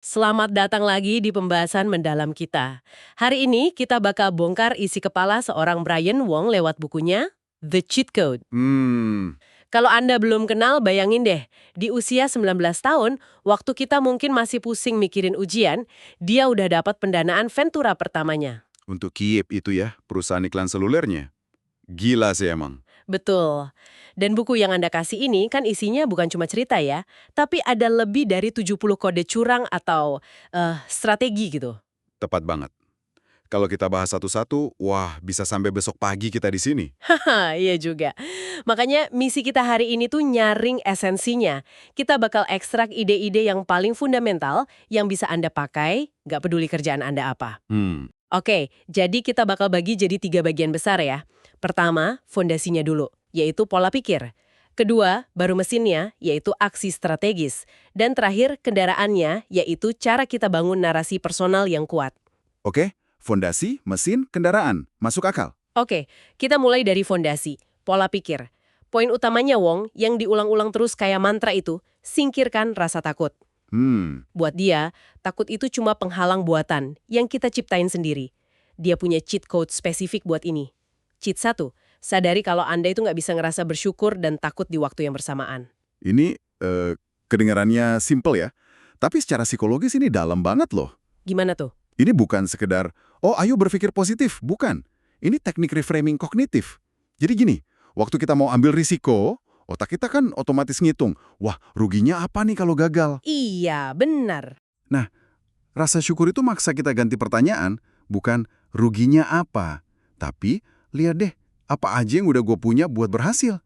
Selamat datang lagi di pembahasan mendalam kita. Hari ini kita bakal bongkar isi kepala seorang Brian Wong lewat bukunya The Cheat Code. Kalau Anda belum kenal, bayangin deh, di usia 19 tahun, waktu kita mungkin masih pusing mikirin ujian, dia udah dapat pendanaan Ventura pertamanya. Untuk Kiep itu ya, perusahaan iklan selulernya. Gila sih emang. Betul. Dan buku yang Anda kasih ini kan isinya bukan cuma cerita ya, tapi ada lebih dari 70 kode curang atau strategi gitu. Tepat banget. Kalau kita bahas satu-satu, wah bisa sampai besok pagi kita di sini. Haha, iya juga. Makanya misi kita hari ini tuh nyaring esensinya. Kita bakal ekstrak ide-ide yang paling fundamental yang bisa Anda pakai, nggak peduli kerjaan Anda apa. Oke, jadi kita bakal bagi jadi 3 bagian besar ya. Pertama, fondasinya dulu, yaitu pola pikir. Kedua, baru mesinnya, yaitu aksi strategis. Dan terakhir, kendaraannya, yaitu cara kita bangun narasi personal yang kuat. Oke, fondasi, mesin, kendaraan. Masuk akal. Oke, kita mulai dari fondasi, pola pikir. Poin utamanya, Wong, yang diulang-ulang terus kayak mantra itu, singkirkan rasa takut. Buat dia, takut itu cuma penghalang buatan yang kita ciptain sendiri. Dia punya cheat code spesifik buat ini. Cheat 1, sadari kalau Anda itu nggak bisa ngerasa bersyukur dan takut di waktu yang bersamaan. Ini kedengarannya simple ya. Tapi secara psikologis ini dalam banget loh. Gimana tuh? Ini bukan sekedar, oh ayo berpikir positif. Bukan. Ini teknik reframing kognitif. Jadi gini, waktu kita mau ambil risiko, otak kita kan otomatis ngitung, wah ruginya apa nih kalau gagal? Iya, benar. Nah, rasa syukur itu maksa kita ganti pertanyaan, bukan ruginya apa, tapi lihat deh, apa aja yang udah gue punya buat berhasil.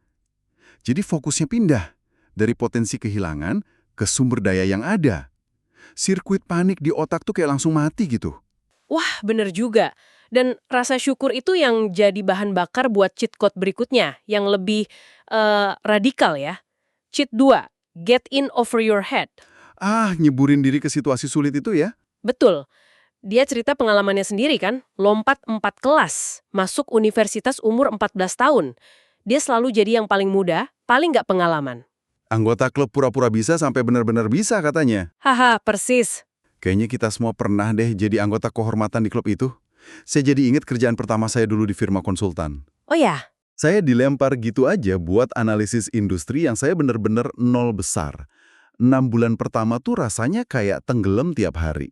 Jadi fokusnya pindah dari potensi kehilangan ke sumber daya yang ada. Sirkuit panik di otak tuh kayak langsung mati gitu. Wah, benar juga. Dan rasa syukur itu yang jadi bahan bakar buat cheat code berikutnya, yang lebih radikal ya. Cheat 2, get in over your head. Nyeburin diri ke situasi sulit itu ya. Betul. Dia cerita pengalamannya sendiri kan, lompat 4 kelas, masuk universitas umur 14 tahun. Dia selalu jadi yang paling muda, paling nggak pengalaman. Anggota klub pura-pura bisa sampai benar-benar bisa katanya. Haha, persis. Kayaknya kita semua pernah deh jadi anggota kehormatan di klub itu. Saya jadi ingat kerjaan pertama saya dulu di firma konsultan. Oh ya? Saya dilempar gitu aja buat analisis industri yang saya benar-benar nol besar. 6 bulan pertama tuh rasanya kayak tenggelam tiap hari.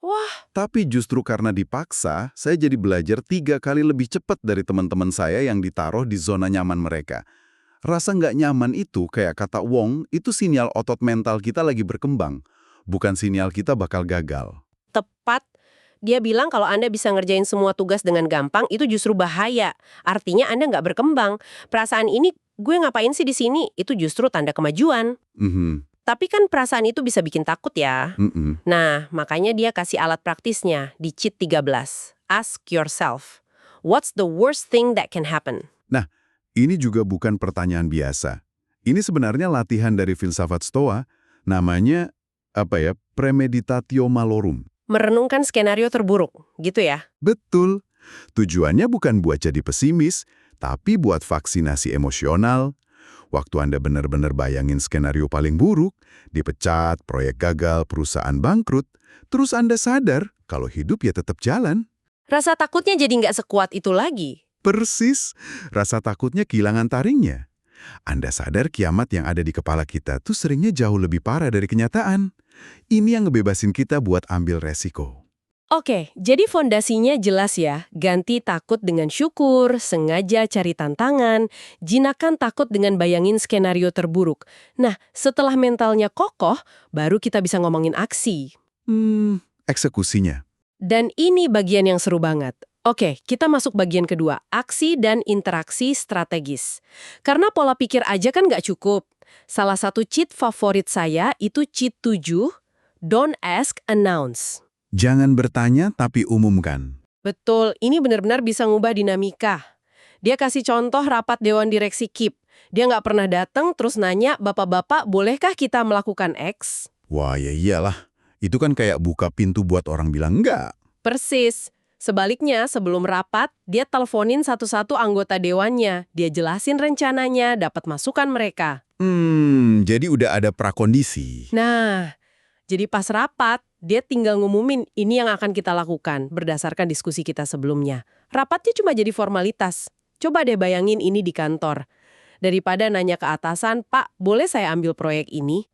Wah, Tapi justru karena dipaksa, saya jadi belajar 3 kali lebih cepat dari teman-teman saya yang ditaruh di zona nyaman mereka. Rasa nggak nyaman itu, kayak kata Wong, itu sinyal otot mental kita lagi berkembang. Bukan sinyal kita bakal gagal. tepat. Dia bilang kalau Anda bisa ngerjain semua tugas dengan gampang, itu justru bahaya. Artinya Anda nggak berkembang. Perasaan ini, gue ngapain sih di sini? Itu justru tanda kemajuan. Tapi kan perasaan itu bisa bikin takut ya. Nah, makanya dia kasih alat praktisnya di Cheat 13. Ask yourself, what's the worst thing that can happen? Nah, ini juga bukan pertanyaan biasa. Ini sebenarnya latihan dari filsafat Stoa, namanya, premeditatio malorum. Merenungkan skenario terburuk, gitu ya? Betul. Tujuannya bukan buat jadi pesimis, tapi buat vaksinasi emosional. Waktu Anda benar-benar bayangin skenario paling buruk, dipecat, proyek gagal, perusahaan bangkrut, terus Anda sadar kalau hidup ya tetap jalan. Rasa takutnya jadi nggak sekuat itu lagi. Persis, rasa takutnya kehilangan taringnya. Anda sadar kiamat yang ada di kepala kita tuh seringnya jauh lebih parah dari kenyataan. Ini yang ngebebasin kita buat ambil resiko. Oke, jadi fondasinya jelas ya. Ganti takut dengan syukur, sengaja cari tantangan, jinakan takut dengan bayangin skenario terburuk. Nah, setelah mentalnya kokoh, baru kita bisa ngomongin aksi. Eksekusinya. Dan ini bagian yang seru banget. Oke, kita masuk bagian kedua, aksi dan interaksi strategis. Karena pola pikir aja kan nggak cukup. Salah satu cheat favorit saya itu cheat 7, don't ask, announce. Jangan bertanya tapi umumkan. Betul, ini benar-benar bisa ngubah dinamika. Dia kasih contoh rapat Dewan Direksi KIP. Dia nggak pernah datang terus nanya, "Bapak-bapak, bolehkah kita melakukan X?" Wah ya iyalah, itu kan kayak buka pintu buat orang bilang enggak. Persis. Sebaliknya, sebelum rapat, dia teleponin satu-satu anggota dewannya. Dia jelasin rencananya, dapat masukan mereka. Jadi udah ada prakondisi. Nah, jadi pas rapat, Dia tinggal ngumumin ini yang akan kita lakukan berdasarkan diskusi kita sebelumnya. Rapatnya cuma jadi formalitas. Coba deh bayangin ini di kantor. Daripada nanya ke atasan, Pak, boleh saya ambil proyek ini?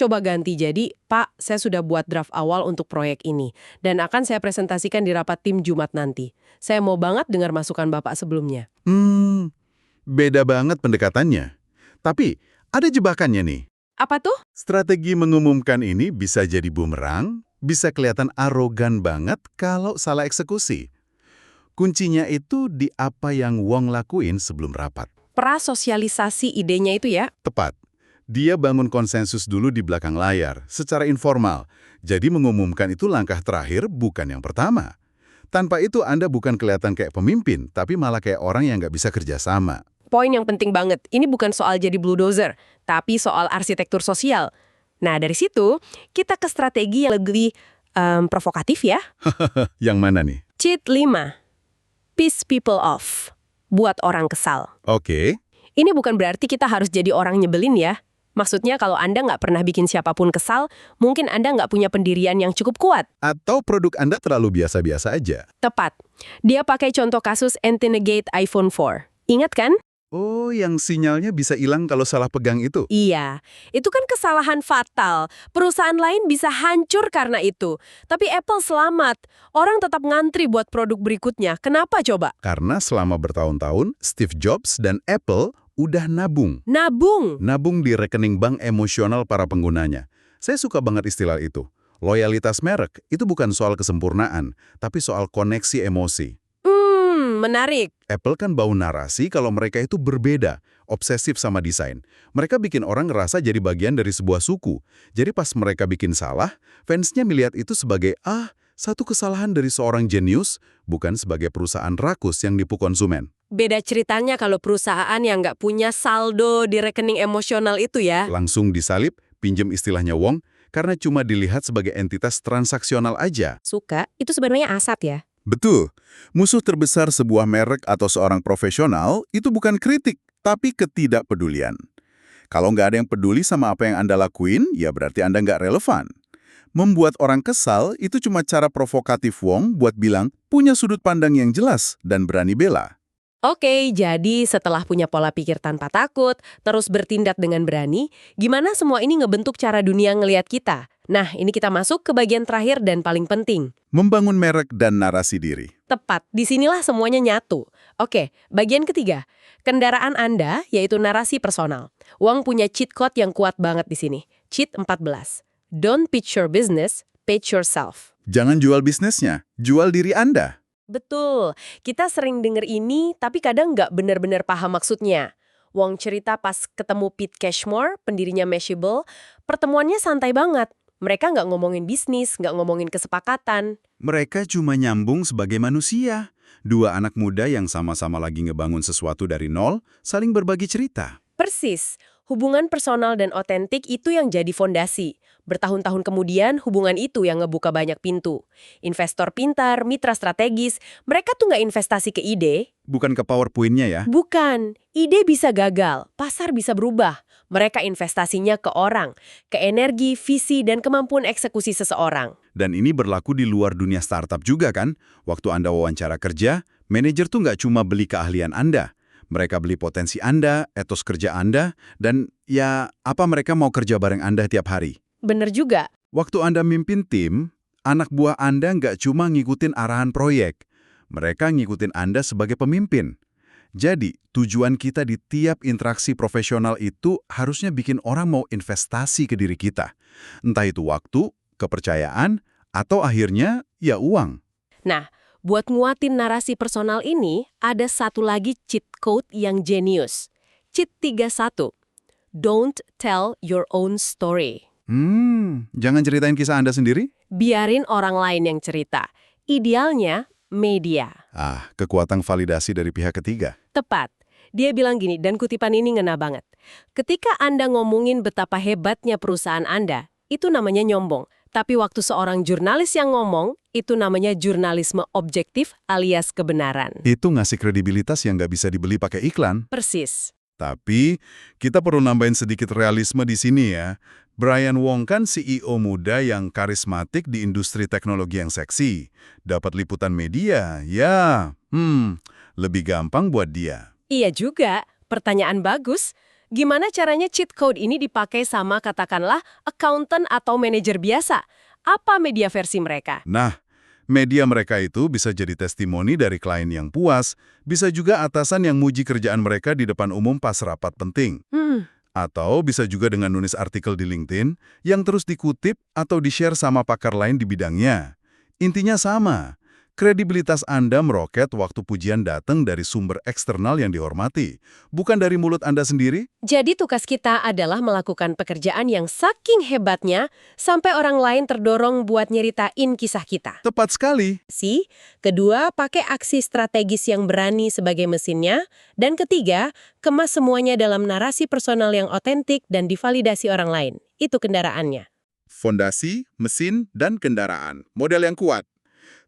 Coba ganti jadi, Pak, saya sudah buat draft awal untuk proyek ini. Dan akan saya presentasikan di rapat tim Jumat nanti. Saya mau banget dengar masukan Bapak sebelumnya. Beda banget pendekatannya. Tapi, ada jebakannya nih. Apa tuh? Strategi mengumumkan ini bisa jadi bumerang, bisa kelihatan arogan banget kalau salah eksekusi. Kuncinya itu di apa yang Wong lakuin sebelum rapat. Prasosialisasi idenya itu ya? Tepat. Dia bangun konsensus dulu di belakang layar, secara informal. Jadi mengumumkan itu langkah terakhir, bukan yang pertama. Tanpa itu Anda bukan kelihatan kayak pemimpin, tapi malah kayak orang yang nggak bisa kerjasama. Poin yang penting banget, ini bukan soal jadi bulldozer, tapi soal arsitektur sosial. Nah, dari situ, kita ke strategi yang lebih provokatif ya. Yang mana nih? Cheat 5. Piss people off. Buat orang kesal. Oke. Ini bukan berarti kita harus jadi orang nyebelin ya. Maksudnya kalau Anda nggak pernah bikin siapapun kesal, mungkin Anda nggak punya pendirian yang cukup kuat. Atau produk Anda terlalu biasa-biasa aja. Tepat. Dia pakai contoh kasus Antenna-Gate iPhone 4. Ingat kan? Oh, yang sinyalnya bisa hilang kalau salah pegang itu? Iya, itu kan kesalahan fatal. Perusahaan lain bisa hancur karena itu. Tapi Apple selamat. Orang tetap ngantri buat produk berikutnya. Kenapa coba? Karena selama bertahun-tahun, Steve Jobs dan Apple udah nabung. Nabung? Nabung di rekening bank emosional para penggunanya. Saya suka banget istilah itu. Loyalitas merek itu bukan soal kesempurnaan, tapi soal koneksi emosi. Menarik. Apple kan bau narasi kalau mereka itu berbeda, obsesif sama desain. Mereka bikin orang ngerasa jadi bagian dari sebuah suku. Jadi pas mereka bikin salah, fansnya melihat itu sebagai, satu kesalahan dari seorang jenius, bukan sebagai perusahaan rakus yang nipu konsumen. Beda ceritanya kalau perusahaan yang nggak punya saldo di rekening emosional itu ya. Langsung disalib, pinjem istilahnya Wong, karena cuma dilihat sebagai entitas transaksional aja. Suka, itu sebenarnya asat ya. Betul. Musuh terbesar sebuah merek atau seorang profesional itu bukan kritik, tapi ketidakpedulian. Kalau nggak ada yang peduli sama apa yang Anda lakuin, ya berarti Anda nggak relevan. Membuat orang kesal itu cuma cara provokatif Wong buat bilang punya sudut pandang yang jelas dan berani bela. Oke, jadi setelah punya pola pikir tanpa takut, terus bertindak dengan berani, gimana semua ini ngebentuk cara dunia ngelihat kita? Nah, ini kita masuk ke bagian terakhir dan paling penting. Membangun merek dan narasi diri. Tepat, disinilah semuanya nyatu. Oke, bagian ketiga. Kendaraan Anda, yaitu narasi personal. Wong punya cheat code yang kuat banget di sini. Cheat 14. Don't pitch your business, pitch yourself. Jangan jual bisnisnya, jual diri Anda. Betul, kita sering denger ini, tapi kadang nggak benar-benar paham maksudnya. Wong cerita pas ketemu Pete Cashmore, pendirinya Mashable, pertemuannya santai banget. Mereka nggak ngomongin bisnis, nggak ngomongin kesepakatan. Mereka cuma nyambung sebagai manusia. Dua anak muda yang sama-sama lagi ngebangun sesuatu dari nol, saling berbagi cerita. Persis, hubungan personal dan otentik itu yang jadi fondasi. Bertahun-tahun kemudian, hubungan itu yang ngebuka banyak pintu. Investor pintar, mitra strategis, mereka tuh nggak investasi ke ide. Bukan ke PowerPoint-nya ya? Bukan, ide bisa gagal, pasar bisa berubah. Mereka investasinya ke orang, ke energi, visi, dan kemampuan eksekusi seseorang. Dan ini berlaku di luar dunia startup juga kan? Waktu Anda wawancara kerja, manajer tuh nggak cuma beli keahlian Anda. Mereka beli potensi Anda, etos kerja Anda, dan ya apa mereka mau kerja bareng Anda tiap hari. Bener juga. Waktu Anda mimpin tim, anak buah Anda nggak cuma ngikutin arahan proyek. Mereka ngikutin Anda sebagai pemimpin. Jadi, tujuan kita di tiap interaksi profesional itu harusnya bikin orang mau investasi ke diri kita. Entah itu waktu, kepercayaan, atau akhirnya ya uang. Nah, buat nguatin narasi personal ini, ada satu lagi cheat code yang jenius. Cheat 31. Don't tell your own story. Jangan ceritain kisah Anda sendiri? Biarin orang lain yang cerita. Idealnya, media. Kekuatan validasi dari pihak ketiga. Tepat. Dia bilang gini, dan kutipan ini ngena banget. Ketika Anda ngomongin betapa hebatnya perusahaan Anda, itu namanya nyombong. Tapi waktu seorang jurnalis yang ngomong, itu namanya jurnalisme objektif alias kebenaran. Itu ngasih kredibilitas yang nggak bisa dibeli pakai iklan. Persis. Tapi, kita perlu nambahin sedikit realisme di sini ya. Brian Wong kan CEO muda yang karismatik di industri teknologi yang seksi. Dapat liputan media, ya, lebih gampang buat dia. Iya juga, pertanyaan bagus. Gimana caranya cheat code ini dipakai sama katakanlah accountant atau manajer biasa? Apa media versi mereka? Nah, media mereka itu bisa jadi testimoni dari klien yang puas, bisa juga atasan yang muji kerjaan mereka di depan umum pas rapat penting. Atau bisa juga dengan nulis artikel di LinkedIn yang terus dikutip atau di-share sama pakar lain di bidangnya. Intinya sama, kredibilitas Anda meroket waktu pujian datang dari sumber eksternal yang dihormati, bukan dari mulut Anda sendiri. Jadi tugas kita adalah melakukan pekerjaan yang saking hebatnya sampai orang lain terdorong buat nyeritain kisah kita. Tepat sekali. Kedua, pakai aksi strategis yang berani sebagai mesinnya. Dan ketiga, kemas semuanya dalam narasi personal yang otentik dan divalidasi orang lain. Itu kendaraannya. Fondasi, mesin, dan kendaraan. Model yang kuat.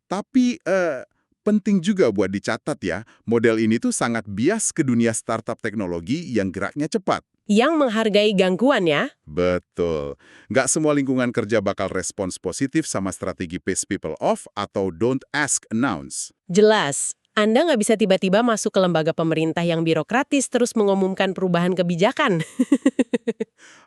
Tapi penting juga buat dicatat ya, model ini tuh sangat bias ke dunia startup teknologi yang geraknya cepat. Yang menghargai gangguan ya. Betul. Nggak semua lingkungan kerja bakal respons positif sama strategi piss people off atau don't ask, announce. Jelas. Anda nggak bisa tiba-tiba masuk ke lembaga pemerintah yang birokratis terus mengumumkan perubahan kebijakan.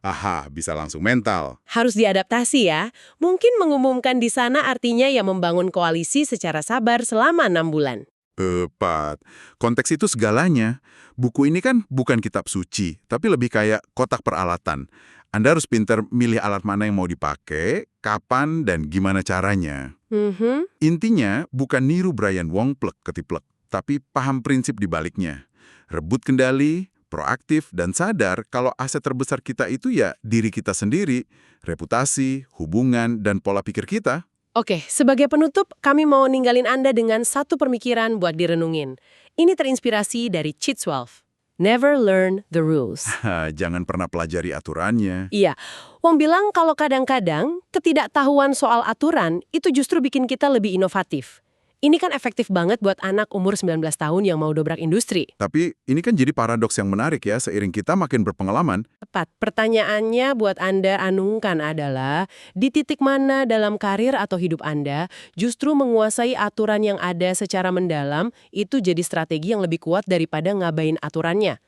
Aha, bisa langsung mental. Harus diadaptasi ya. Mungkin mengumumkan di sana artinya ya membangun koalisi secara sabar selama 6 bulan. Tepat. Konteks itu segalanya. Buku ini kan bukan kitab suci, tapi lebih kayak kotak peralatan. Anda harus pintar milih alat mana yang mau dipakai, kapan, dan gimana caranya. Intinya bukan niru Brian Wong plek ketiplek, tapi paham prinsip di baliknya. Rebut kendali, proaktif, dan sadar kalau aset terbesar kita itu ya diri kita sendiri, reputasi, hubungan, dan pola pikir kita. Oke, sebagai penutup, kami mau ninggalin Anda dengan satu pemikiran buat direnungin. Ini terinspirasi dari Chitswolf. Never learn the rules. Jangan pernah pelajari aturannya. Iya, Wong bilang kalau kadang-kadang ketidaktahuan soal aturan itu justru bikin kita lebih inovatif. Ini kan efektif banget buat anak umur 19 tahun yang mau dobrak industri. Tapi ini kan jadi paradoks yang menarik ya, seiring kita makin berpengalaman. Tepat. Pertanyaannya buat Anda anungkan adalah, di titik mana dalam karir atau hidup Anda justru menguasai aturan yang ada secara mendalam itu jadi strategi yang lebih kuat daripada ngabain aturannya.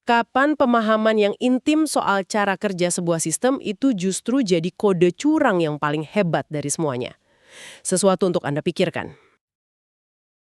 Kapan pemahaman yang intim soal cara kerja sebuah sistem itu justru jadi kode curang yang paling hebat dari semuanya. Sesuatu untuk Anda pikirkan.